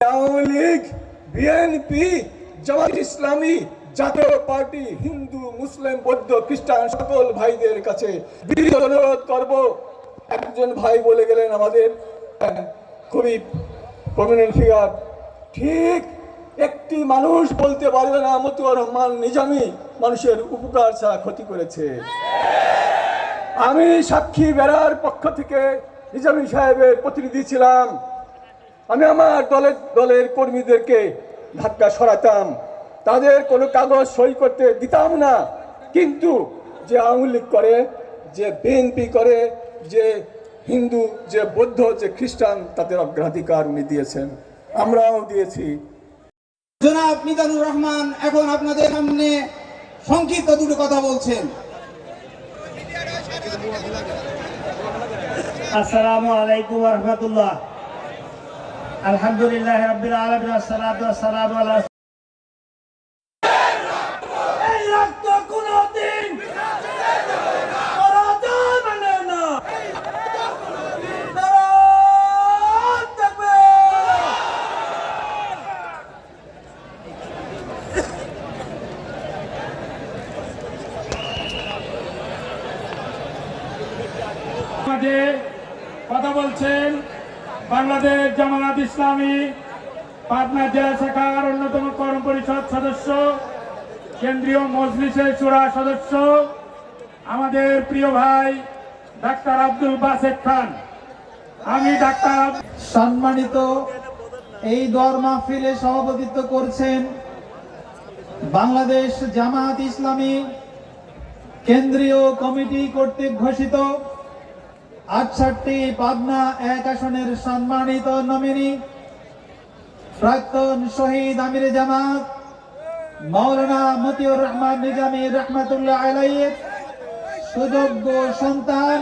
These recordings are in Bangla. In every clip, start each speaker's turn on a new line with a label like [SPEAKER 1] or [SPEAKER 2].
[SPEAKER 1] আওয়ামী লীগ, বিএনপি, জামাত ইসলামী, জাতীয় পার্টি, হিন্দু, মুসলিম, বৌদ্ধ, খ্রিস্টান সকল ভাইদের কাছে বিনীত অনুরোধ করব। একজন ভাই বলে গেলেন আমাদের খুবই প্রমিনেন্ট ফিগার, ঠিক একটি মানুষ বলতে পারবে না মতিউর রহমান নিজামী মানুষের উপকার ছাড়া ক্ষতি করেছে। আমি সাক্ষী বেড়ার পক্ষ থেকে নিজামী সাহেবের প্রতিনিধি ছিলাম। আমি আমার দলের কর্মীদেরকে ধাক্কা সরাতাম, তাদের কোনো কাগজ সই করতে দিতাম না। কিন্তু যে আওয়ামী লীগ করে, যে বিএনপি করে, যে হিন্দু, যে বৌদ্ধ, যে খ্রিস্টান, তাদের অগ্রাধিকার উনি দিয়েছেন, আমরাও দিয়েছি।
[SPEAKER 2] জনাব মিজানুর রহমান এখন আপনাদের সামনে সংক্ষিপ্ত দুটো কথা বলছেন।
[SPEAKER 3] আসসালামু আলাইকুম ওয়া রাহমাতুল্লাহ। আলহামদুলিল্লাহ রাব্বিল আলামিন ওয়াস সালাতু ওয়াস সালামু আলা কথা বলছেন বাংলাদেশ জামায়াত ইসলামী পাবনা জেলা শাখার অন্যতম কর্ম পরিষদ সদস্য, কেন্দ্রীয় মজলিসের শূরা সদস্য, আমাদের প্রিয় ভাই ডাক্তার আব্দুল বাসেত খান। আমি ডাক্তার
[SPEAKER 2] সম্মানিত এই দোয়ার মাহফিলে সভাপতিত্ব করছেন বাংলাদেশ জামায়াত ইসলামী কেন্দ্রীয় কমিটি কর্তৃক ঘোষিত 68টি পাবনা 1 আসনের সম্মানিত নমিনি প্রাক্তন শহীদ আমির জামাত মাওলানা মতিউর রহমান নিজামী রহমাতুল্লাহ আলাইহির সুযোগ্য সন্তান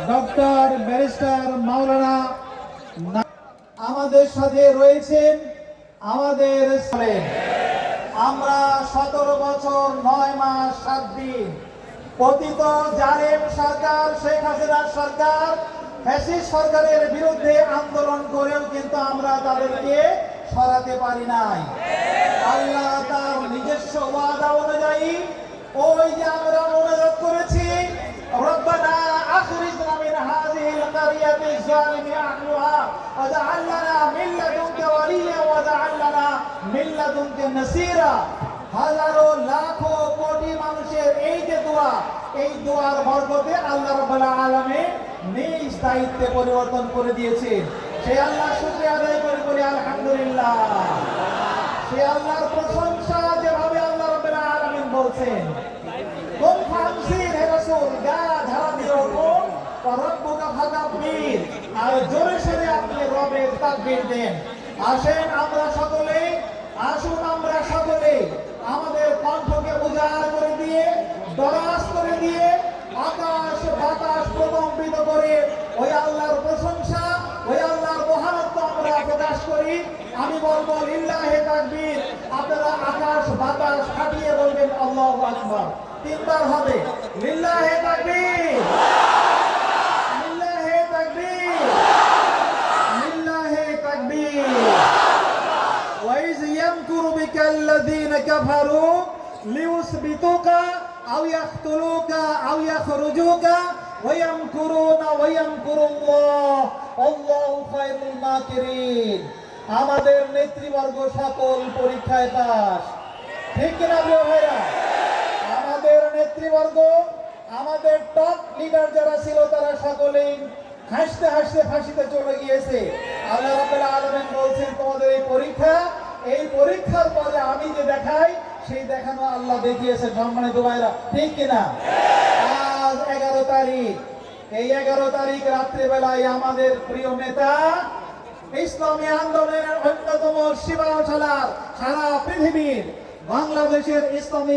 [SPEAKER 2] ডক্টর ব্যারিস্টার মাওলানা। আমাদের সাথে রয়েছেন আমাদের আমরা 17 বছর 9 মাস 7 দিন পতিত জালেম সরকার শেখ হাসিনার সরকার ফ্যাসিস্ট সরকারের বিরুদ্ধে আন্দোলন করেও কিন্তু আমরা তাদেরকে সরাতে পারি নাই। আল্লাহ তার নিজস্ব ওয়াদা অনুযায়ী ওই যে আমরা অনুরোধ করেছি, রব্বানা আখরিজনা মিন হাযিহিল ক্বরিয়াতি যালিমি আহলুহা ওয়াজআল লানা মিন লাদুনকা ওয়ালিয়্যা ওয়াজআল লানা মিন লাদুনকা নাসীরা। হাজারো লাখো কোটি মানুষের এই যে দোয়া, এই দোয়ার বরকতে আল্লাহ রাব্বুল আলামিন নিজ দায়িত্বে পরিবর্তন করে দিয়েছেন। সেই আল্লাহর শুকরিয়া আদায় করি আলহামদুলিল্লাহ। সেই আল্লাহর প্রশংসা যেভাবে আল্লাহ রাব্বুল আলামিন বলছেন, কোন ফানসির হে রাসূল গা ধারা দিও কোন রব্বুকা ফাকাব্বির, আর জোরে সোরে আপনি রবের তাকবীর দেন। আসেন আমরা সকলে, আসুন আমরা সকলে আমাদের কণ্ঠকে উজাড় করে দিয়ে, দরাজ করে দিয়ে, আকাশ বাতাস প্রকম্পিত করে ওই আল্লাহর প্রশংসা, ওই আল্লাহর মহানত্ব আমরা প্রকাশ করি। আমি বলবো লিল্লাহে তাকবীর, আপনারা আকাশ বাতাস ফাটিয়ে বলবেন আল্লাহু আকবার। 3 বার হবে লিল্লাহে তাকবীর, লিল্লাহে তাকবীর, লিল্লাহে তাকবীর। وَإِذْ يَمْكُرُ بِكَ الَّذِينَ كَفَرُوا لِيُثْبِتُوكَ أَوْ يَقْتُلُوكَ أَوْ يَخْرُجُوكَ وَيَمْكُرُونَ وَيَمْكُرُ اللَّهُ وَاللَّهُ خَيْرُ الْمَاكِرِينَ। আমাদের নেতৃবর্গ সকল পরীক্ষায় পাস, ঠিক কিনা প্রিয় ভাইরা? আমাদের নেতৃবর্গ, আমাদের টপ লিডার যারা ছিল তারা সকলেই হাসতে হাসতে ফাঁসিতে চলে গিয়েছে। আল্লাহ রাব্বুল আলামিন বলছেন, তোমাদের এই পরীক্ষা, এই পরীক্ষার পরে আমি যে দেখাই সেই দেখানো আল্লাহ দেখিয়েছে। সম্মানিত ভাইরা, ঠিক কিনা? আজ 11 তারিখ, এই 11 তারিখ রাত্রিবেলায় আমাদের প্রিয় নেতা, ইসলামী আন্দোলনের অন্যতম শিবাশালার, সারা পৃথিবীর বাংলাদেশের ইসলামী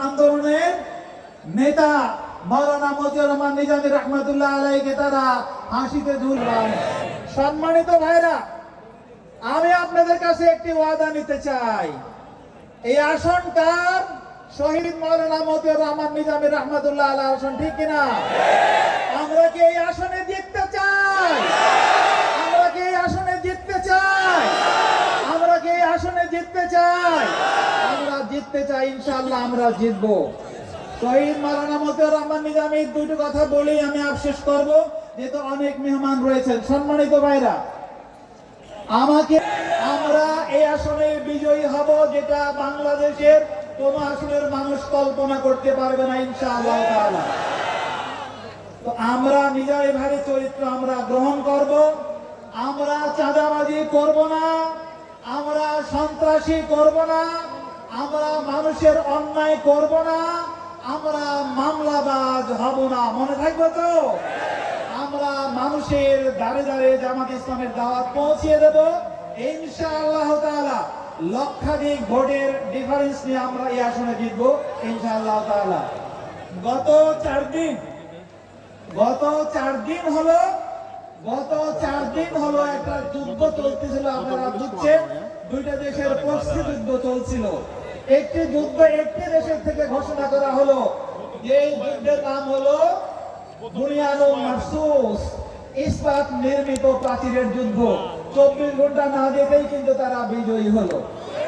[SPEAKER 2] আন্দোলনের নেতা মাওলানা মতিউর রহমান নিজামী রহমাতুল্লাহ আলাইহিকে তারা ফাঁসিতে ঝুলবেন। সম্মানিত ভাইরা, আমি আপনাদের কাছে একটি ওয়াদা নিতে চাই। এই আসনটার শহীদ মাওলানা মতিউর রহমান নিজামী রহমাতুল্লাহ আলাইহি আসন, ঠিক কিনা? আমরা কি এই আসনে জিততে চাই? আমরা কি এই আসনে জিততে চাই? জিততে চাই, আমরা জিততে চাই, ইনশাআল্লাহ আমরা জিতবো। শহীদ মাওলানা মতিউর রহমান নিজামী দুটো কথা বলেই আমি শেষ করব, যেহেতু অনেক মেহমান রয়েছেন। সম্মানিত ভাইরা, আমরা এই আসনে বিজয়ী হব, যেটা বাংলাদেশের কোন আসনের মানুষ কল্পনা করতে পারবে না ইনশাআল্লাহ তাআলা। তো আমরা নিজামী ভাইয়ের চরিত্র আমরা গ্রহণ করব, আমরা চাঁদাবাজি করব না, আমরা সন্ত্রাসী করব না, আমরা মানুষের অন্যায় করব না, আমরা মামলাবাজ হব না। মনে থাকবে তো? আমরা মানুষের দ্বারে দ্বারে জামাত ইসলামের দাওয়াত পৌঁছিয়ে দেব ইনশাআল্লাহ তাআলা। লক্ষাধিক ভোটের ডিফারেন্স নিয়ে আমরা এই আসনে জিতবো ইনশাআল্লাহ তাআলা। গত চার দিন হলো একটা যুদ্ধ চলতেছিল, আপনারা বুঝছেন। দুইটা দেশের প্রক্সি যুদ্ধ চলছিল। একটি যুদ্ধ একটি দেশের থেকে ঘোষণা করা হলো, যে যুদ্ধের নাম হলো বুনিয়ানুল মারসুস, ইস্পাত নির্মিত প্রাচীরের যুদ্ধ। 24 ঘন্টা না যেতেই কিন্তু তারা বিজয়ী হলো।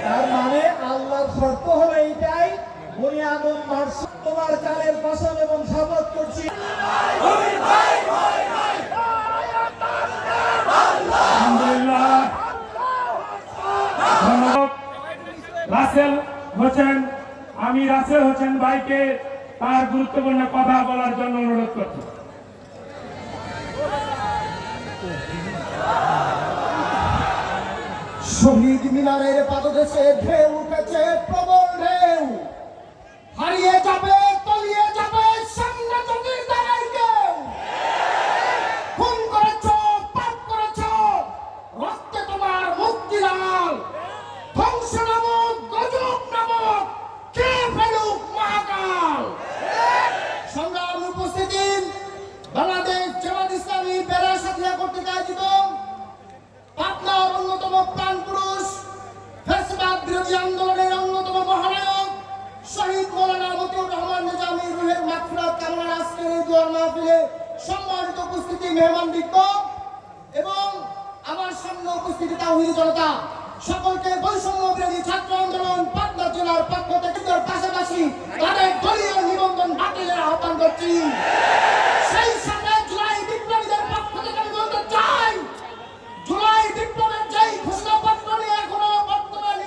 [SPEAKER 2] তার মানে আল্লাহর শর্ত হলো এইটাই, বুনিয়ানুল মারসুস, তোমার চালের কসম এবং শপথ করছি।
[SPEAKER 3] আলহামদুলিল্লাহ, ধন্যবাদ রাসেল হোসেন। আমি রাসেল হোসেন ভাইকে তার গুরুত্বপূর্ণ কথা বলার জন্য অনুরোধ করছি।
[SPEAKER 4] শহীদ মিনারের পাদদেশে ঢেউ উঠেছে, প্রবল ঢেউ। হারিয়ে যাবে, তলিয়ে যাবে সামনে যদি দাঁড়ায় কেউ। খুন করেছ, পাপ করেছ, রক্তে তোমার মুক্তি লাল। ধ্বংস নামক, গজব নামক, কে ফেলুক মহাকাল। সংগ্রাম উপস্থিতি, বাংলাদেশ জামাত ইসলামী বেড়া সাথিয়া কর্তৃক আয়োজিত পাবনার অন্যতম প্রাণ পুরুষ, ফ্যাসিবাদ বিরোধী আন্দোলনের অন্যতম মহানায়ক শহীদ মাওলানা মতিউর রহমান নিজামী রুহের মাগফিরাত কামনার আজকের এই দোয়ার মাহফিলে সম্মানিত উপস্থিতি, মেহমানবৃন্দ এবং আমার সামনে উপস্থিতি তাওহীদি জনতা, সকলকে বৈষম্য বিরোধী ছাত্র আন্দোলন পাবনা জেলার পক্ষ থেকে পাশাপাশি তাদের দলীয় নিবন্ধন বাতিলের আহ্বান করছি। সেই সাথে জুলাই বিপ্লবীদের পক্ষ থেকে আমি বলতে চাই, জুলাই বিপ্লবের যেই ঘোষণাপত্র নিয়ে এখনো বর্তমান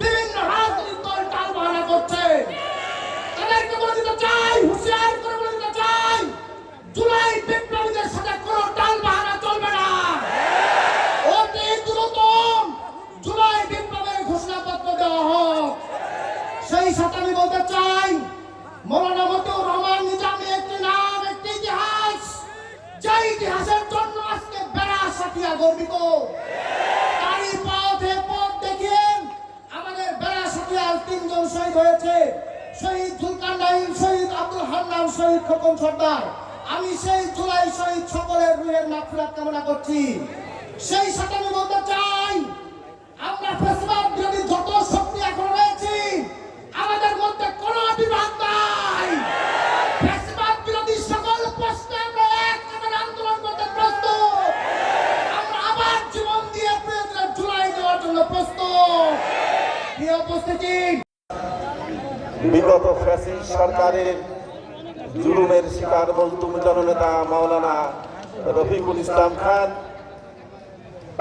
[SPEAKER 4] বিভিন্ন রাজনৈতিক দল টালবাহানা করছে, তাদেরকে বলে দিতে চাই, হুঁশিয়ার করে বলে দিতে চাই, জুলাই বিপ্লবীদের সাথে কোনো টালবাহানা চলবে না। অতি দ্রুত জুলাই বিপ্লবের ঘোষণাপত্র দেওয়া হোক। সেই সাথে আমি বলতে চাই, মাওলানা মতিউর রহমান নিজামী একটি নাম, একটি ইতিহাস, যে ইতিহাসের জন্য আজকে বেড়া সাথিয়া গর্বিত। তারই পথে পথ দেখিয়ে আমাদের বেড়া সাথিয়ার 3 জন শহীদ হয়েছে, শহীদ জুলকার নাইম, শহীদ আব্দুল হান্নান, শহীদ খোকন সর্দার। আমি সেই জুলাই শহীদ সকলের রুহের মাগফিরাত কামনা করছি। সেই সাথে আমি বলতে চাই, আমরা ফ্যাসিবাদ বিরোধী যত শক্তি এখন রয়েছি, আমাদের মধ্যে কোনো বিভাগ নাই। ফ্যাসিবাদ বিরোধী সকল প্রশ্নে আমরা এক কাতারে আন্দোলন করতে প্রস্তুত। আমরা আবার জীবন দিয়ে প্রয়োজনে জুলাই দেওয়ার জন্য প্রস্তুত। প্রিয় উপস্থিতি,
[SPEAKER 5] বিগত ফ্যাসিস্ট সরকারের জুলুমের শিকার মজলুম জননেতা মাওলানা রফিকুল ইসলাম খান,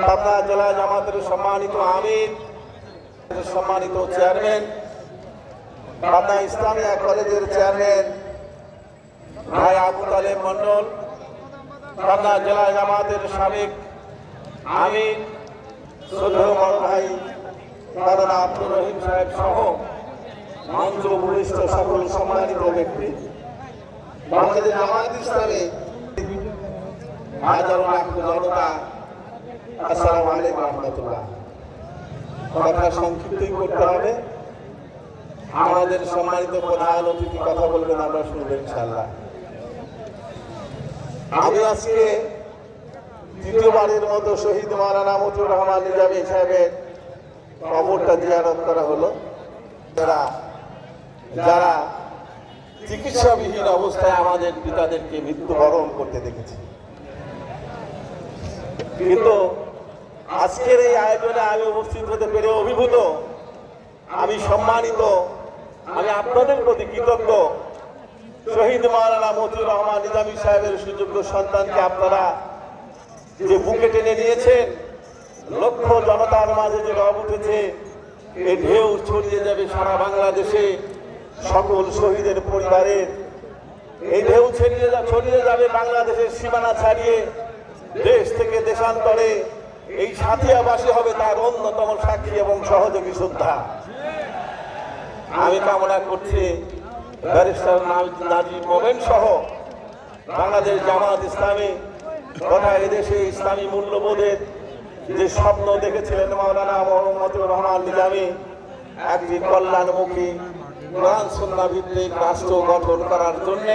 [SPEAKER 5] পাবনা জেলা জামাতের সম্মানিত আমির, সম্মানিত চেয়ারম্যান, পাবনা ইসলামিয়া কলেজের চেয়ারম্যান ভাই আবু তালেব মন্ডল, পাবনা জেলা জামাতের সাবেক আমির শ্রদ্ধেয় বড় ভাই মাওলানা আব্দুর রহিম সাহেব সহ মঞ্চ উপবিষ্ট সকল সম্মানিত ব্যক্তি, বাংলাদেশ জামাত ইসলামী হাজারো লাখ জনতা, আসসালামু আলাইকুম রহমতুল্লাহ। কথা সংক্ষিপ্তই করতে হবে। আমাদের সম্মানিত প্রধান অতিথি কথা বলবেন, আমরা শুনবো ইনশাআল্লাহ। আমি আজকে তৃতীয়বারের মতো শহীদ মাওলানা মতিউর রহমান নিজামী সাহেবের কবরটা জিয়ারত করা হলো। যারা চিকিৎসাবিহীন অবস্থায় আমাদের পিতাদেরকে মৃত্যুবরণ করতে দেখেছি, কিন্তু আজকের এই আয়োজনে আমি উপস্থিত হতে পেরে অভিভূত, আমি সম্মানিত, আমি আপনাদের প্রতি কৃতজ্ঞ। শহীদ মাওলানা মতিউর রহমান নিজামী সাহেবের সুযোগ্য সন্তানকে আপনারা যে বুকে টেনে নিয়েছেন, লক্ষ জনতার মাঝে যে রব উঠেছে, এই ঢেউ ছড়িয়ে যাবে সারা বাংলাদেশে সকল শহীদের পরিবারের। এই ঢেউ ছড়িয়ে যাবে বাংলাদেশের সীমানা ছাড়িয়ে দেশ থেকে দেশান্তরে। এই সাথিয়াবাসী হবে তার অন্যতম সাক্ষী এবং সহযোগী শ্রদ্ধা। আমি কামনা করছি ব্যারিস্টার নাজিব মোমেন সহ বাংলাদেশ জামাত ইসলামী তথা এদেশে ইসলামী মূল্যবোধের যে স্বপ্ন দেখেছিলেন মাওলানা মতিউর রহমান নিজামী, একটি কল্যাণমুখী কোরআন সুন্নাহ ভিত্তিক রাষ্ট্র গঠন করার জন্য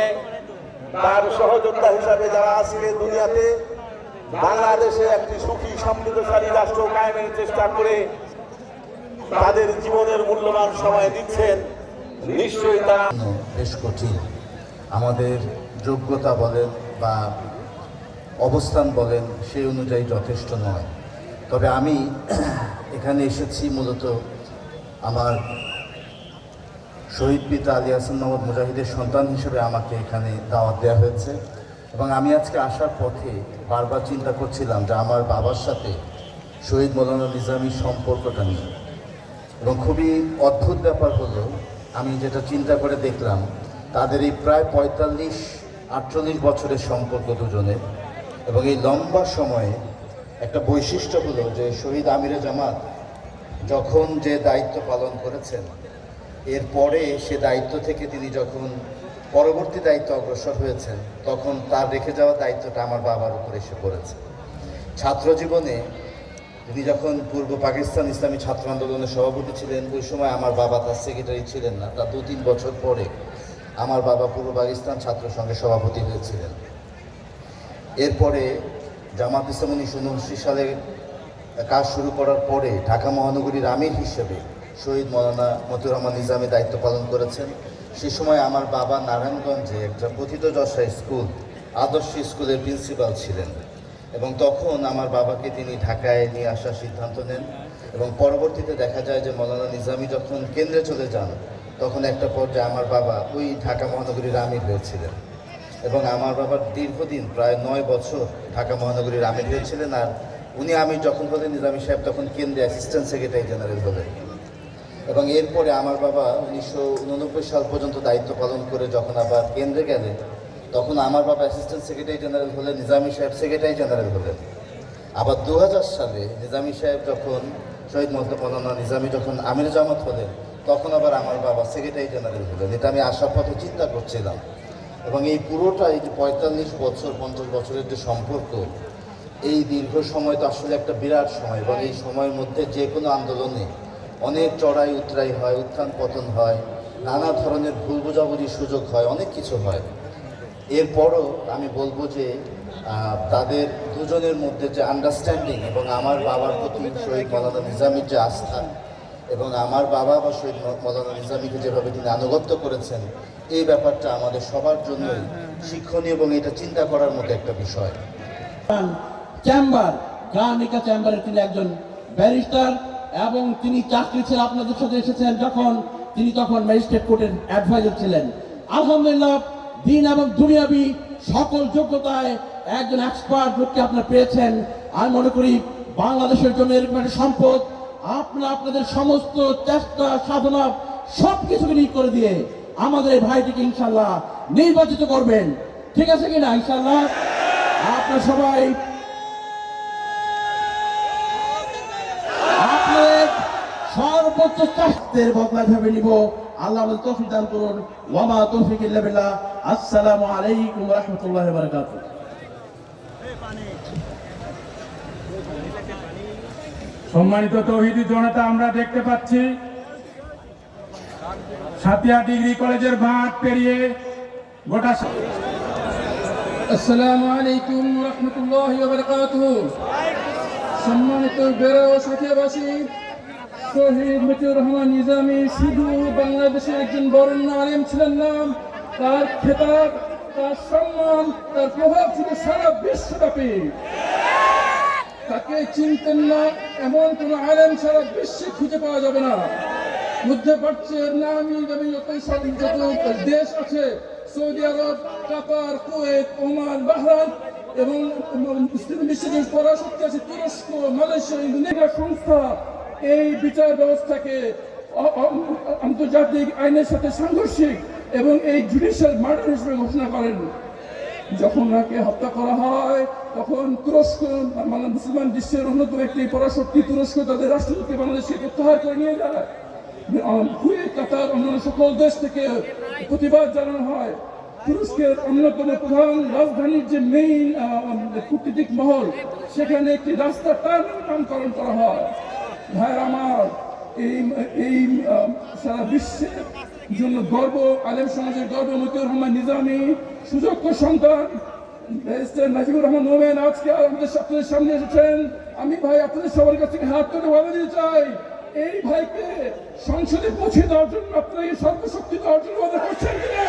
[SPEAKER 5] তার সহযোদ্ধা হিসাবে যারা আজকে দুনিয়াতে বাংলাদেশে একটি সুখী সমৃদ্ধশালী রাষ্ট্র কায়েমের চেষ্টা করে তাদের জীবনের মূল্যবান সময় দিচ্ছেন, নিশ্চয়ই তারা
[SPEAKER 6] বেশ কঠিন। আমাদের যোগ্যতা বলেন বা অবস্থান বলেন সেই অনুযায়ী যথেষ্ট নয়। তবে আমি এখানে এসেছি মূলত আমার শহীদ পিতা আলী হাসান মোহাম্মদ মুজাহিদের সন্তান হিসেবে আমাকে এখানে দাওয়াত দেওয়া হয়েছে। এবং আমি আজকে আসার পথে বারবার চিন্তা করছিলাম যে আমার বাবার সাথে শহীদ মৌলানা নিজামীর সম্পর্কটা নিয়ে। এবং খুবই অদ্ভুত ব্যাপার হলো, আমি যেটা চিন্তা করে দেখলাম তাদের এই প্রায় 45-48 বছরের সম্পর্ক দুজনের। এবং এই লম্বা সময়ে একটা বৈশিষ্ট্য হলো যে শহীদ আমিরে জামাত যখন যে দায়িত্ব পালন করেছেন, এরপরে সে দায়িত্ব থেকে তিনি যখন পরবর্তী দায়িত্ব অগ্রসর হয়েছেন, তখন তার রেখে যাওয়া দায়িত্বটা আমার বাবার উপর এসে পড়েছে। ছাত্র জীবনে তিনি যখন পূর্ব পাকিস্তান ইসলামী ছাত্র আন্দোলনের সভাপতি ছিলেন, ওই সময় আমার বাবা তার সেক্রেটারি ছিলেন না। তার 2-3 বছর পরে আমার বাবা পূর্ব পাকিস্তান ছাত্র সংঘের সভাপতি হয়েছিলেন। এরপরে জামাত ইসলাম 1979 সালে কাজ শুরু করার পরে ঢাকা মহানগরীর আমির হিসেবে শহীদ মৌলানা মতিউর রহমান নিজামী দায়িত্ব পালন করেছেন। সে সময় আমার বাবা নারায়ণগঞ্জে একটা পতিতযশা স্কুল, আদর্শ স্কুলের প্রিন্সিপাল ছিলেন। এবং তখন আমার বাবাকে তিনি ঢাকায় নিয়ে আসার সিদ্ধান্ত নেন। এবং পরবর্তীতে দেখা যায় যে মৌলানা নিজামী যখন কেন্দ্রে চলে যান, তখন একটা পর্যায়ে আমার বাবা ওই ঢাকা মহানগরীর আমির হয়েছিলেন। এবং আমার বাবার দীর্ঘদিন প্রায় 9 বছর ঢাকা মহানগরীর আমির হয়েছিলেন। আর উনি আমির যখন হলেন, নিজামী সাহেব তখন কেন্দ্রে অ্যাসিস্ট্যান্ট সেক্রেটারি জেনারেল হলেন। এবং এরপরে আমার বাবা 1989 সাল পর্যন্ত দায়িত্ব পালন করে যখন আবার কেন্দ্রে গেলেন, তখন আমার বাবা অ্যাসিস্ট্যান্ট সেক্রেটারি জেনারেল হলেন, নিজামী সাহেব সেক্রেটারি জেনারেল হলেন। আবার 2000 সালে নিজামী সাহেব যখন শহীদ মৌলানা নিজামী যখন আমির জামাত হলেন, তখন আবার আমার বাবা সেক্রেটারি জেনারেল হলেন। এটা আমি আসার পথে চিন্তা করছিলাম। এবং এই পুরোটা এই যে 45 বছর 50 বছরের যে সম্পর্ক, এই দীর্ঘ সময় তো আসলে একটা বিরাট সময়। এবং এই সময়ের মধ্যে যে কোনো আন্দোলনে অনেক চড়াই উতরাই হয়, উত্থান পতন হয়, নানা ধরনের ভুল বোঝাবুঝির সুযোগ হয়, অনেক কিছু হয়। এরপরও আমি বলবো যে তাদের দুজনের মধ্যে যে আন্ডারস্ট্যান্ডিং এবং আমার বাবার প্রতি শহীদ মৌলানা নিজামীর যে আস্থা এবং আমার বাবা বা শহীদ মৌলানা নিজামীকে যেভাবে তিনি আনুগত্য করেছেন, এই ব্যাপারটা আমাদের সবার জন্যই শিক্ষণীয় এবং এটা চিন্তা করার মতো একটা বিষয়।
[SPEAKER 7] চেম্বার গ্রানিকা চেম্বারের তিনি একজন ব্যারিস্টার এবং তিনি চাকরি ছিল আপনাদের সাথে এসেছেন যখন তিনি তখন ম্যাজিস্ট্রেট কোর্টের অ্যাডভাইজার ছিলেন। আলহামদুলিল্লাহ দিন এবং দুনিয়াবি সকল যোগ্যতায় একজন এক্সপার্ট লোককে আপনারা পেয়েছেন। আমি মনে করি বাংলাদেশের জন্য এরকম একটা সম্পদ আপনাদের সমস্ত চেষ্টা সাধনা সবকিছুকে নিয়ে করে দিয়ে আমাদের এই ভাইটিকে ইনশাল্লাহ নির্বাচিত করবেন। ঠিক আছে কিনা? ইনশাল্লাহ আপনারা সবাই আপনাদের সর্বোচ্চ চেষ্টার বদলা ভেবে নিব। আল্লাহ আমাদের তৌফিক দান করুন। ওয়া মা তৌফিক ইল্লা বিল্লাহ। আসসালামু আলাইকুম ওয়া রাহমাতুল্লাহি ওয়া বারাকাতুহু।
[SPEAKER 3] সম্মানিত তৌহিদি জনতা, আমরা দেখতে পাচ্ছি সাতিয়া ডিগ্রি কলেজের মাঠ পেরিয়ে গোটা
[SPEAKER 8] আসসালামু আলাইকুম ওয়া রাহমাতুল্লাহি ওয়া বারাকাতুহু। সম্মানিত বেড়া ও সাথিয়াবাসী, শহীদ মতিউর রহমান নিজামী শুধু বাংলাদেশের একজন বরেণ্য আলেম ছিলেন না, তার খেতাব, তার সম্মান, তার প্রভাব ছিল সারা বিশ্বব্যাপী। তাকে চিনতেন না এমন কোন আলেম সারা বিশ্বে খুঁজে পাওয়া যাবে না। মধ্যপ্রাচ্যের নামি দামি যত দেশ আছে, সৌদি আরব, কাতার, কুয়েত, ওমান, বাহরাইন এবং মুসলিম বিশ্বের পরাশক্তি আছে তুরস্ক, মালয়েশিয়া, ইন্দোনেশিয়া সংস্থা এই বিচার ব্যবস্থাকে আন্তর্জাতিক আইনের সাথে সাংঘর্ষিক এবং এই জুডিশিয়াল মার্ডার হিসেবে ঘোষণা করেন। যখন ওনাকে হত্যা করা হয় তখন তুরস্ক, মানে মুসলমান বিশ্বের অন্যতম একটি পরাশক্তি তুরস্ক তাদের রাষ্ট্রদূতকে বাংলাদেশকে প্রত্যাহার করে নিয়ে যায়। কুয়েত, কাতার, অন্যান্য সকল দেশ থেকে প্রতিবাদ জানানো হয়। তুরস্কের অন্যতম প্রধান রাজধানীর যে মেইন কূটনীতিক মহল, সেখানে একটি রাস্তা তার নামকরণ করা হয়। ভাই আমার, এই সারা বিশ্বের জন্য গর্ব, আলেম সমাজের গর্ব মতিউর রহমান নিজামী সুযোগ্য সন্তান ব্যারিস্টার নাজিবুর রহমান মোমেন আজকে আপনাদের সামনে এসেছেন। আমি ভাই আপনাদের সবার কাছ থেকে হাত তুলে ওয়াদা দিতে চাই, এই ভাইকে সংসদে পৌঁছে দেওয়ার জন্য আপনাকে সর্বশক্তি দেওয়ার জন্য ওয়াদা করছেন কিনা?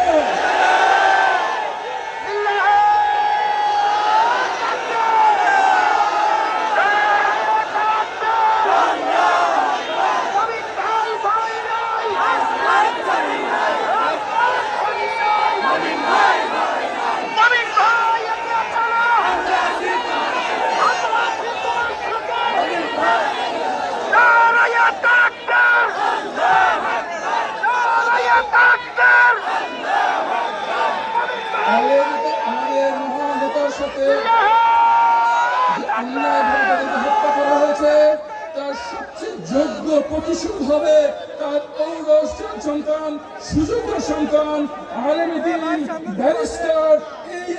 [SPEAKER 8] আমাদের মহান নেতার সাথে অন্যায়ভাবে তাদেরকে হত্যা করা হয়েছে, তার সবচেয়ে যোগ্য প্রতিশোধ হবে তার ঔরস সন্তান, সুযোগ্য সন্তান, আলেমে দ্বীন, ব্যারিস্টার এই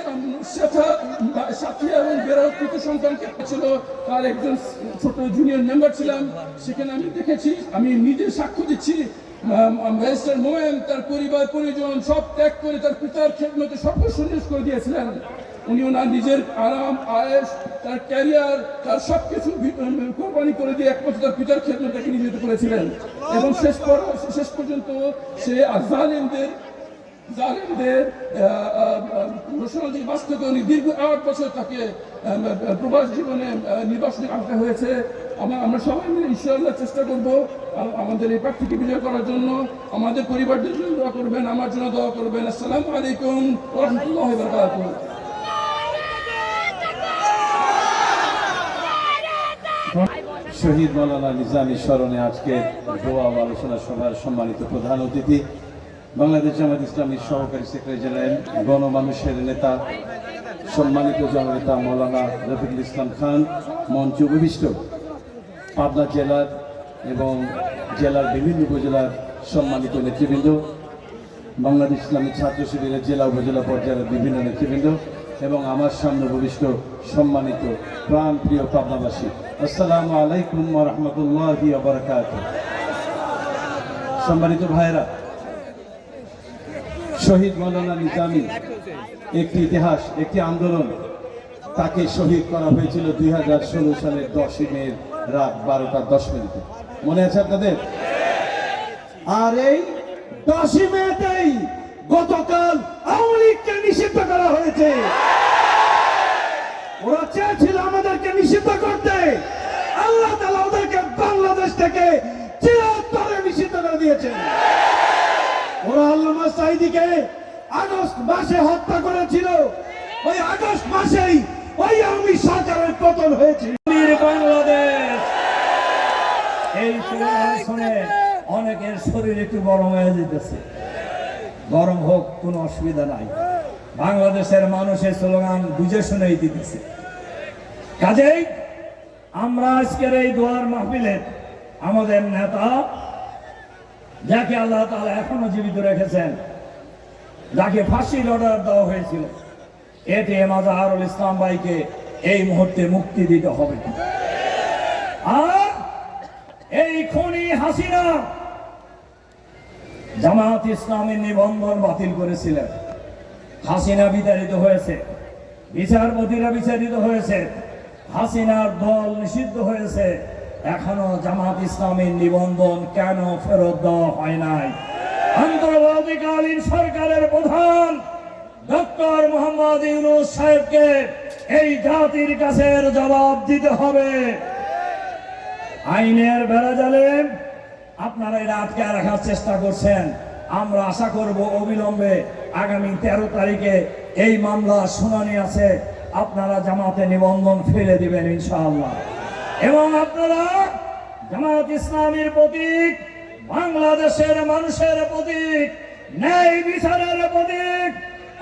[SPEAKER 8] সাথী এবং বেরোকৃত সন্তানকে ছিল। তার একজন ছোট জুনিয়র মেম্বার ছিলাম, সেখানে আমি দেখেছি, আমি নিজে সাক্ষ্য দিচ্ছি। ব্যারিস্টার মোমেন তার পরিবার পরিজন সব ত্যাগ করে তার পিতার খেদমতে সর্বস্ব নিয়োগ করে দিয়েছিলেন। উনি ওনার নিজের আরাম, আয়েশ, তার ক্যারিয়ার, তার সবকিছু কোরবানি করে দিয়ে একমাত্র তার পিতার খেদমতকে নিয়োজিত করেছিলেন এবং শেষ পর্যন্ত সে জালিমদের রাজনৈতিক বাস্তবে উনি দীর্ঘ 8 বছর তাকে প্রবাস জীবনে নির্বাসনে আনতে হয়েছে। আমরা সবাই মিলে ইনশাআল্লাহ চেষ্টা করব আমাদের এই প্রার্থীকে বিজয় করার জন্য। আমাদের পরিবারদের জন্য দোয়া করবেন, আমার জন্য দোয়া করবেন। আসসালামু আলাইকুম ওয়া রাহমাতুল্লাহি ওয়া বারাকাতুহু।
[SPEAKER 9] শহীদ মৌলানা নিজামী স্মরণে আজকে দোয়া ও আলোচনা সভার সম্মানিত প্রধান অতিথি বাংলাদেশ জামায়াত ইসলামীর সহকারী সেক্রেটারি জেনারেল, গণমানুষের নেতা, সম্মানিত জননেতা মৌলানা রফিকুল ইসলাম খান, মঞ্চ উপবিষ্ট পাবনা জেলার এবং জেলার বিভিন্ন উপজেলার সম্মানিত নেতৃবৃন্দ, বাংলাদেশ ইসলামী ছাত্র শিবিরের জেলা উপজেলা পর্যায়ের বিভিন্ন নেতৃবৃন্দ এবং আমার সামনে উপবিষ্ট সম্মানিত প্রাণ প্রিয় পাবনাবাসী, আসসালামু আলাইকুম ওয়া রাহমাতুল্লাহি ওয়া বারাকাতুহু। সম্মানিত ভাইরা, শহীদ মৌলানা নিজামী একটি ইতিহাস, একটি আন্দোলন। তাকে শহীদ করা হয়েছিল 2016 সালের 10 মে রাত 12টা 10 মিনিটে। মনে আছে আপনাদের? আর এই 10 মেতেই গতকাল আওয়ামী লীগকে নিষিদ্ধ করা হয়েছে। ওরা চেয়েছিল আমাদেরকে নিষিদ্ধ করতে, আল্লাহ তাআলা ওদেরকে বাংলাদেশ থেকে চিরতরে নিষিদ্ধ করে দিয়েছেন। ওরা আল্লামা সাঈদীকে আগস্ট মাসে হত্যা করেছিল, ওই আগস্ট মাসেই ওই আওয়ামী সরকারের পতন হয়েছে।
[SPEAKER 10] বাংলাদেশ এই শুনে অনেকের শরীর একটু গরম হয়ে যেতেছে। গরম হোক, কোনো অসুবিধা নাই। বাংলাদেশের মানুষের স্লোগান বুঝে শুনেই দিতেছে। কাজেই আমরা আজকের এই দোয়ার মাহফিলে আমাদের নেতা, যাকে আল্লাহ তাআলা এখনো জীবিত রেখেছেন, যাকে ফাঁসির অর্ডার দেওয়া হয়েছিল, এটিএম আজহারুল ইসলাম ভাইকে এই মুহূর্তে মুক্তি দিতে হবে। আর এই খুনি হাসিনা জামাত ইসলামের নিবন্ধন বাতিল করেছিলেন। হাসিনা বিতাড়িত হয়েছে, বিচারপতিরা বিচারিত হয়েছে, হাসিনার দল নিষিদ্ধ হয়েছে। এখনো জামাত ইসলামের নিবন্ধন কেন ফেরত দেওয়া হয় নাই? অন্তর্বর্তীকালীন সরকারের প্রধান ডক্টর মোহাম্মদ ইউনূস সাহেবকে এই জাতির কাছে এর জবাব দিতে হবে। আইনের বেড়াজালে আপনারা এটা আটকে রাখার চেষ্টা করছেন। আমরা আশা করব অবিলম্বে আগামী 13 তারিখে এই মামলার শুনানি আছে, আপনারা জামাতে নিবন্ধন ফেলে দিবেন ইনশাআল্লাহ। এবং আপনারা জামাত ইসলামীর প্রতীক, বাংলাদেশের মানুষের প্রতীক, ন্যায় বিচারের প্রতীক,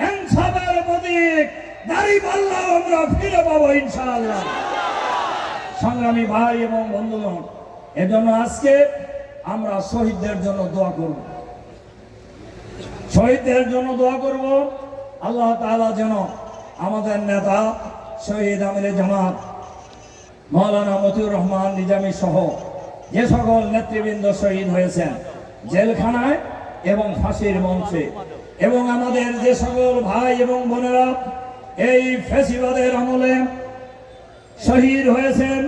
[SPEAKER 10] ইনসাফের প্রতীক দাঁড়িপাল্লা আমরা ফিরে পাবো ইনশাআল্লাহ। সংগ্রামী ভাই এবং বন্ধুগণ, এজন্য আজকে আমরা শহীদদের জন্য দোয়া করব, শহীদদের জন্য দোয়া করব। আল্লাহ তাআলা যেন আমাদের নেতা শহীদ আমিরে জামাত মাওলানা মতিউর রহমান নিজামী সহ যে সকল নেতৃবৃন্দ শহীদ হয়েছেন জেলখানায় এবং ফাঁসির মঞ্চে, এবং আমাদের যে সকল ভাই এবং বোনেরা এই ফ্যাসিবাদের আমলে শহীদ হয়েছেন,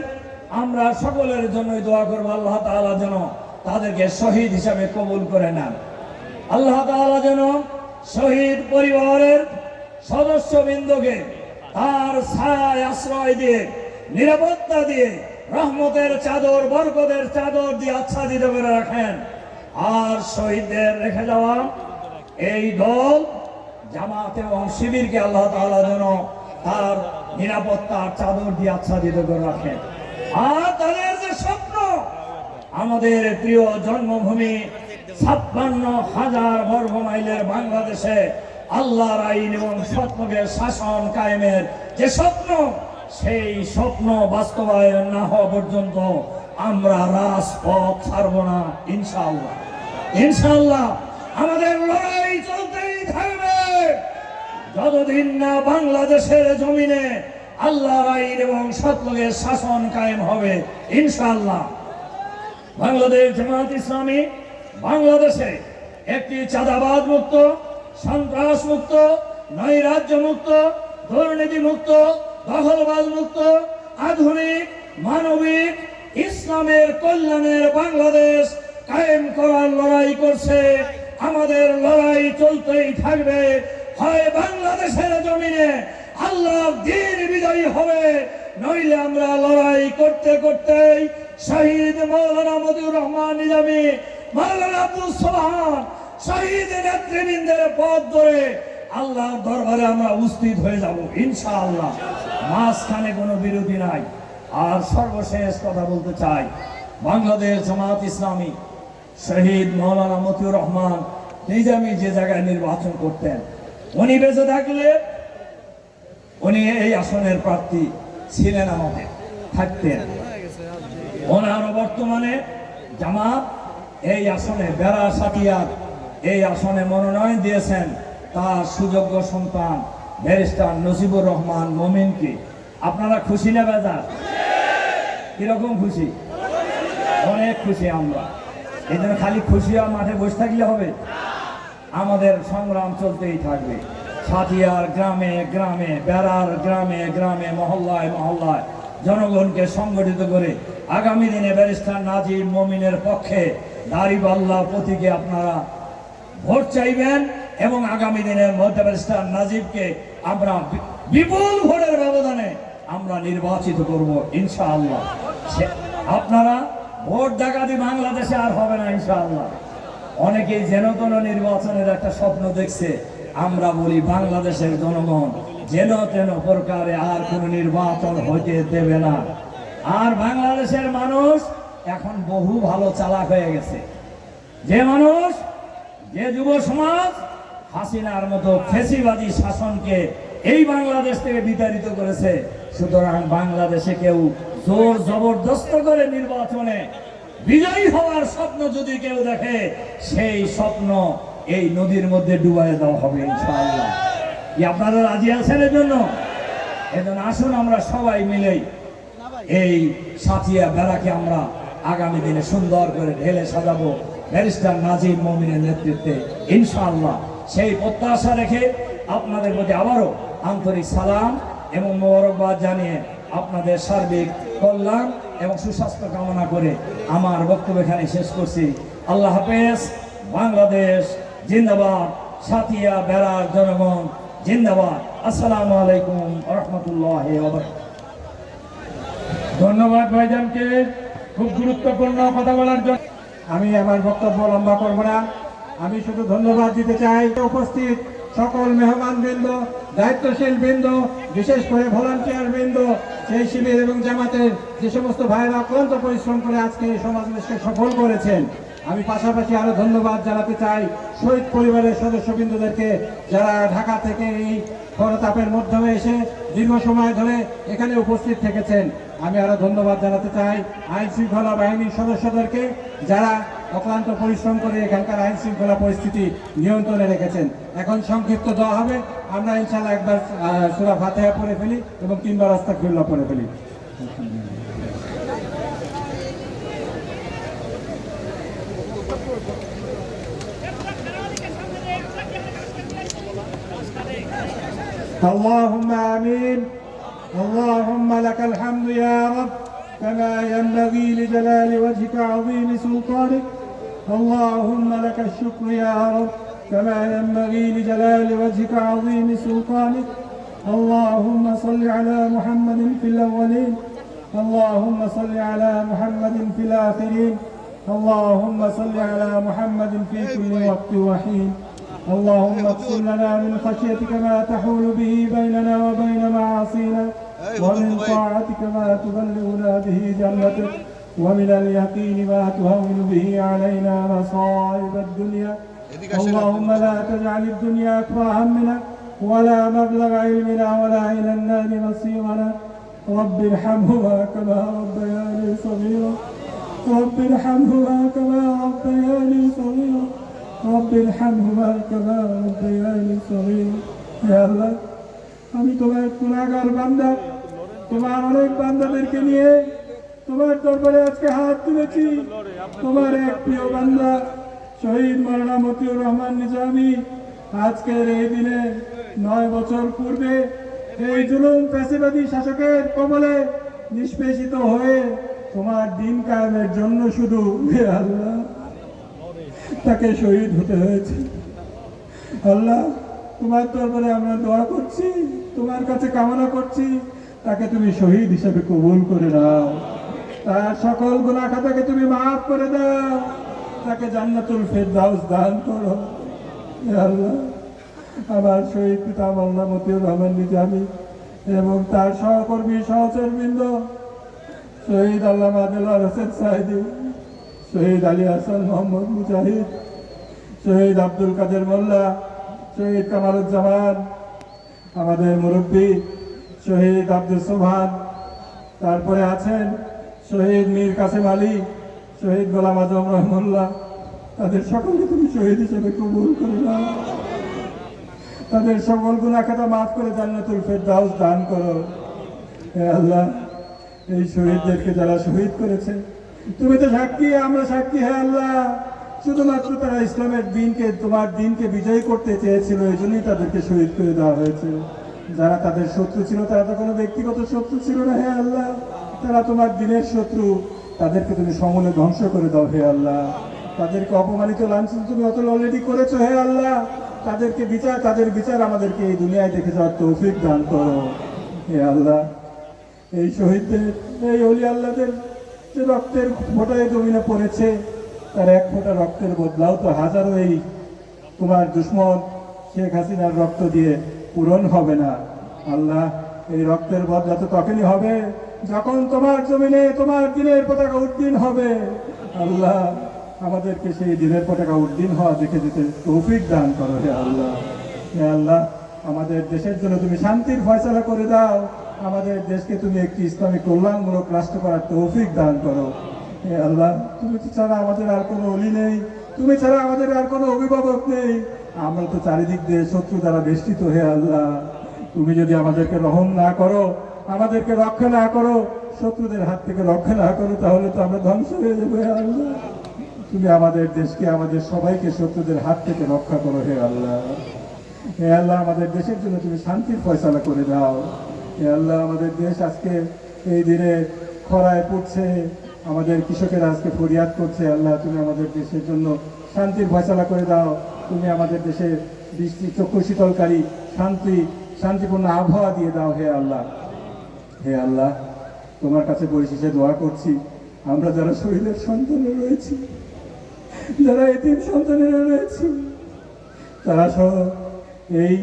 [SPEAKER 10] আমরা সকলের জন্যই দোয়া করব আল্লাহ তাআলা যেন তাদেরকে শহীদ হিসাবে কবুল করে নেন। আল্লাহ তাআলা যেন শহীদ পরিবারের সদস্যবৃন্দকে তার ছায়ায় আশ্রয় দিয়ে, নিরাপত্তা দিয়ে, রহমতের চাদর, বরকতের চাদর দিয়ে আচ্ছাদিত করে রাখেন। আর শহীদদের রেখে যাওয়া এই দল জামাত এবং শিবিরকে আল্লাহ তাআলা যেন তার নিরাপত্তার চাদর দিয়ে আচ্ছাদিত করে রাখেন। আর তাদের যে স্বপ্ন, আমাদের প্রিয় জন্মভূমি 56,000 বর্গ মাইলের বাংলাদেশে আল্লাহর আইন এবং সত্যকে শাসন কায়েমের যে স্বপ্ন, সেই স্বপ্ন বাস্তবায়ন না হওয়া পর্যন্ত আমরা রাজপথ ছাড়ব না ইনশাআল্লাহ। ইনশাআল্লাহ আমাদের লড়াই চলতেই থাকবে যতদিন না বাংলাদেশের জমিনে আল্লাহর আইন এবং সত্যকে শাসন কায়েম হবে ইনশাআল্লাহ। বাংলাদেশ জামাত ইসলামী বাংলাদেশে একটি চাঁদাবাদ মুক্ত, সন্ত্রাস মুক্ত, নৈরাজ্য মুক্ত, দুর্নীতি মুক্ত, দখলবাজ মুক্ত, আধুনিক মানবিক ইসলামের কল্যাণের বাংলাদেশ কায়েম করার লড়াই করছে। আমাদের লড়াই চলতেই থাকবে। হয় বাংলাদেশের জমিনে আল্লাহর দ্বীন বিজয়ী হবে, নইলে আমরা লড়াই করতে করতেই শহীদ মাওলানা মতিউর রহমান নিজামী, মাওলানা আব্দুল সোবহান শহীদ নেতৃবৃন্দের পথ ধরে আল্লাহর দরবারে আমরা উপস্থিত হয়ে যাব ইনশাআল্লাহ। মাঝখানে কোনো বিরোধী নাই। আর সর্বশেষ কথা বলতে চাই, বাংলাদেশ জামাত ইসলামী শহীদ মাওলানা মতিউর রহমান নিজামী যে জায়গায় নির্বাচন করতেন, উনি বেঁচে থাকলে উনি এই আসনের প্রার্থী ছিলেন, আমাদের থাকতেন। ওনার বর্তমানে জামাত এই আসনে বেড়া সাতিয়ার এই আসনে মনোনয়ন দিয়েছেন তার সুযোগ্য সন্তান ব্যারিস্টার নজিবুর রহমান মমিনকে। আপনারা খুশি না বেজার? কিরকম খুশি? অনেক খুশি আমরা। এই জন্য খালি খুশি আর মাঠে বসে থাকলে হবে, আমাদের সংগ্রাম চলতেই থাকবে। সাথিয়ার গ্রামে গ্রামে, বেড়ার গ্রামে গ্রামে, মহল্লায় মহল্লায় জনগণকে সংগঠিত করে আগামী দিনে ব্যারিস্টার নাজিব মমিনের পক্ষে দাঁড়িপাল্লা প্রতীকে আপনারা ভোট চাইবেন, এবং আগামী দিনের মধ্যে ব্যারিস্টার নাজিবকে আমরা বিপুল ভোটের ব্যবধানে আমরা নির্বাচিত করব ইনশাআল্লাহ। আপনারা ভোট ডাকাতি বাংলাদেশে আর হবে না ইনশাআল্লাহ। অনেকেই যেন কোনো নির্বাচনের একটা স্বপ্ন দেখছে, আমরা বলি বাংলাদেশের জনগণ যেন তেন প্রকারে আর কোনো নির্বাচন হইতে দেবে না। আর বাংলাদেশের মানুষ এখন বহু ভালো চালাক হয়ে গেছে। যে মানুষ, যে যুব সমাজ হাসিনার মতো ফেসিবাদী শাসনকে এই বাংলাদেশ থেকে বিতাড়িত করেছে, সুতরাং বাংলাদেশে কেউ জোর জবরদস্ত করে নির্বাচনে বিজয়ী হওয়ার স্বপ্ন যদি কেউ দেখে, সেই স্বপ্ন এই নদীর মধ্যে ডুবাই দেওয়া হবে ইনশাআল্লাহ। কি আপনারা রাজি আছেন এর জন্য? এজন্য আসুন আমরা সবাই মিলেই এই সাথিয়া বেড়াকে আমরা আগামী দিনে সুন্দর করে ঢেলে সাজাবো ব্যারিস্টার নাজিব মমিনের নেতৃত্বে ইনশাআল্লাহ। সেই প্রত্যাশা রেখে আপনাদের প্রতি আবারও আন্তরিক সালাম এবং মোবারকবাদ জানিয়ে আপনাদের সার্বিক কল্যাণ এবং সুস্বাস্থ্য কামনা করে আমার বক্তব্য এখানে শেষ করছি। আল্লাহ হাফেজ। বাংলাদেশ জিন্দাবাদ। সাথিয়া বেড়ার জনগণ জিন্দাবাদ। আসসালামু আলাইকুম রহমতুল্লাহ।
[SPEAKER 3] ধন্যবাদ ভাইজানকে খুব গুরুত্বপূর্ণ কথা বলার জন্য।
[SPEAKER 2] আমি আমার বক্তব্য লম্বা করব না, আমি শুধু ধন্যবাদ দিতে চাই উপস্থিত সকল মেহমান বৃন্দ, দায়িত্বশীল বৃন্দ, বিশেষ করে ভলান্টিয়ার বৃন্দ, সেই শিবির এবং জামাতের যে সমস্ত ভাইরা অক্লান্ত পরিশ্রম করে আজকে এই সমাবেশকে সফল করেছেন। আমি পাশাপাশি আরো ধন্যবাদ জানাতে চাই শহীদ পরিবারের সদস্যবৃন্দদেরকে, যারা ঢাকা থেকে এই খরতাপের মাধ্যমে এসে দীর্ঘ সময় ধরে এখানে উপস্থিত থেকেছেন। আমি আরো ধন্যবাদ জানাতে চাই আইন শৃঙ্খলা বাহিনীর সদস্যদেরকে, যারা অক্লান্ত পরিশ্রম করে এখানকার আইন শৃঙ্খলা পরিস্থিতি নিয়ন্ত্রণে রেখেছেন। এখন সংক্ষিপ্ত দেওয়া হবে, আমরা ইনশাল্লাহ একবার সূরা ফাতিহা পড়ে ফেলি এবং 3 বার আস্তাগফিরুল্লাহ পড়ে ফেলি। اللهم آمين. اللهم لك الحمد يا رب كما ينبغي لجلال وجهك عظيم سلطانك. اللهم لك الشكر يا رب كما ينبغي لجلال وجهك عظيم سلطانك. اللهم صل على محمد في الأولين. اللهم صل على محمد في الآخرين. اللهم صل على محمد في كل وقت وحين. اللهم اقسم لنا من خشيتك ما تحول به بيننا وبين معاصينا، ومن طاعتك ما تبلغنا به جنتك، ومن اليقين ما تهون به علينا مصائب الدنيا. اللهم لا تجعل الدنيا أكبر همنا ولا مبلغ علمنا ولا إلى النار مصيرنا. رب ارحمهما كما ربياني صغيرا. رب ارحمهما كما ربياني صغيرا. رب ارحمهما كما ربياني صغيرا. يا الله, আমি তোমার গুনাহগার বান্দা, তোমার অনেক বান্দাদেরকে নিয়ে তোমার দরবারে আজকে হাত তুলেছি। তোমার এক প্রিয় বান্দা শহীদ মাওলানা মতিউর রহমান নিজামী আজকের এই দিনে 9 বছর পূর্বে এই জুলুম ফ্যাসিবাদী শাসকের কবলে নিষ্পেষিত হয়ে তোমার দিন কায়েমের জন্য শুধু হে আল্লাহ তাকে শহীদ হতে হয়েছে। আল্লাহ, তোমার দরবারে আমরা দোয়া করছি, তোমার কাছে কামনা করছি, তাকে তুমি শহীদ হিসেবে কবুল করে নাও। তার সকল গুনাহ খাতাকে তুমি মাফ করে দাও, তাকে জান্নাতুল ফেরদাউস দান করো। হে আল্লাহ, আমার শহীদ পিতা মাওলানা মতিউর রহমান নিজামী এবং তার সহকর্মী সহচরবৃন্দ, শহীদ আল্লামা দেলোয়ার হোসেন সাইদি, শহীদ আলী হাসান মোহাম্মদ মুজাহিদ, শহীদ আব্দুল কাদের মোল্লা, শহীদ কামারুজ্জামান, আমাদের মুরব্বী শহীদ আব্দুল সোবহান, তারপরে আছেন শহীদ মীর কাসেম আলী, শহীদ গোলাম আজম রহমুল্লাহ, তাদের সকলকে তুমি শহীদ হিসেবে কবুল করে নাও। তাদের সকল গুনাহ খাতা মাফ করে জান্নাতুল ফেরদাউস দান করো। হে আল্লাহ, এই শহীদদেরকে যারা শহীদ করেছে তুমি তো সাক্ষী, আমরা সাক্ষী। হে আল্লাহ, শুধুমাত্র তারা ইসলামের দিনকে, তোমার দিনকে বিজয়ী করতে চেয়েছিল, এই জন্যই তাদেরকে শহীদ করে দেওয়া হয়েছে। যারা তাদের শত্রু ছিল তারা তো কোনো ব্যক্তিগত শত্রু ছিল না। হে আল্লাহ, তারা তোমার দিনের শত্রু, তাদেরকে তুমি সমূলে ধ্বংস করে দাও। হে আল্লাহ, তাদেরকে অপমানিত লাঞ্ছিত তুমি অত অলরেডি করেছো। হে আল্লাহ, তাদের বিচার আমাদেরকে এই দুনিয়ায় দেখে যাওয়ার তৌফিক দান করো। হে আল্লাহ, এই শহীদদের, এই ওলি আল্লাহদের যে রক্তের ফোঁটা এই জমিনে পড়েছে, তার এক ফোঁটা রক্তের বদলাও তো হাজারো এই তোমার দুশ্মন শেখ হাসিনার রক্ত দিয়ে পূরণ হবে না। আল্লাহ, এই রক্তের বদলা তো তখনই হবে যখন তোমার জমিনে তোমার দিনের পতাকা উড্ডীন হবে। আল্লাহ, আমাদেরকে সেই দিনের পতাকা উড্ডীন হওয়া দেখে যেতে তৌফিক দান করো। হে আল্লাহ, হে আল্লাহ, আমাদের দেশের জন্য তুমি শান্তির ফয়সালা করে দাও। আমাদের দেশকে তুমি একটি ইসলামিক কল্যাণমূলক রাষ্ট্র করার তৌফিক দান করো। হে আল্লাহ, তুমি ছাড়া আমাদের আর কোনো অলি নেই, তুমি ছাড়া আমাদের আর কোনো অভিভাবক নেই। আমরা তো চারিদিক দিয়ে শত্রু দ্বারা বেষ্টিত। হে আল্লাহ, তুমি যদি আমাদেরকে রহম না করো, আমাদেরকে রক্ষা না করো, শত্রুদের হাত থেকে রক্ষা না করো, তাহলে তো আমরা ধ্বংস হয়ে যাবো। হে আল্লাহ, তুমি আমাদের দেশকে, আমাদের সবাইকে শত্রুদের হাত থেকে রক্ষা করো। হে আল্লাহ, হে আল্লাহ, আমাদের দেশের জন্য তুমি শান্তির ফয়সালা করে দাও। হে আল্লাহ, আমাদের দেশ আজকে এই দিনে খরায় পড়ছে, আমাদের কৃষকেরা আজকে ফরিয়াদ করছে। আল্লাহ, তুমি আমাদের দেশের জন্য শান্তির ফয়সালা করে দাও। তুমি আমাদের দেশে বৃষ্টি চক্ষু শীতলকারী শান্তি
[SPEAKER 3] শান্তিপূর্ণ আবহাওয়া দিয়ে দাও হে আল্লাহ। হে আল্লাহ, তোমার কাছে পরিশেষে দোয়া করছি, আমরা যারা শহীদের সন্তানে রয়েছি, যারা এতিম সন্তানেরা রয়েছি, তারা সহ এই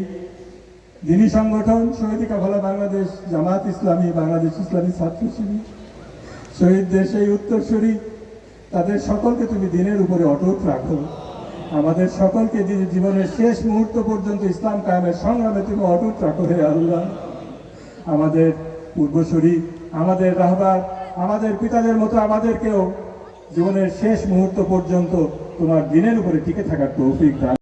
[SPEAKER 3] দিনী সংগঠন শহীদ কাফেলা বাংলাদেশ, জামাত ইসলামী, বাংলাদেশ ইসলামী ছাত্র শিবির, শহীদদের সেই উত্তরসূরি, তাদের সকলকে তুমি দিনের উপরে অটুট রাখো। আমাদের সকলকে জীবনের শেষ মুহূর্ত পর্যন্ত ইসলাম কায়েমের সংগ্রামে তুমি অটুট রাখো হে আল্লাহ। আমাদের পূর্বসূরি, আমাদের রাহবার, আমাদের পিতাদের মতো আমাদেরকেও জীবনের শেষ মুহূর্ত পর্যন্ত তোমার দিনের উপরে টিকে থাকার তৌফিক দান।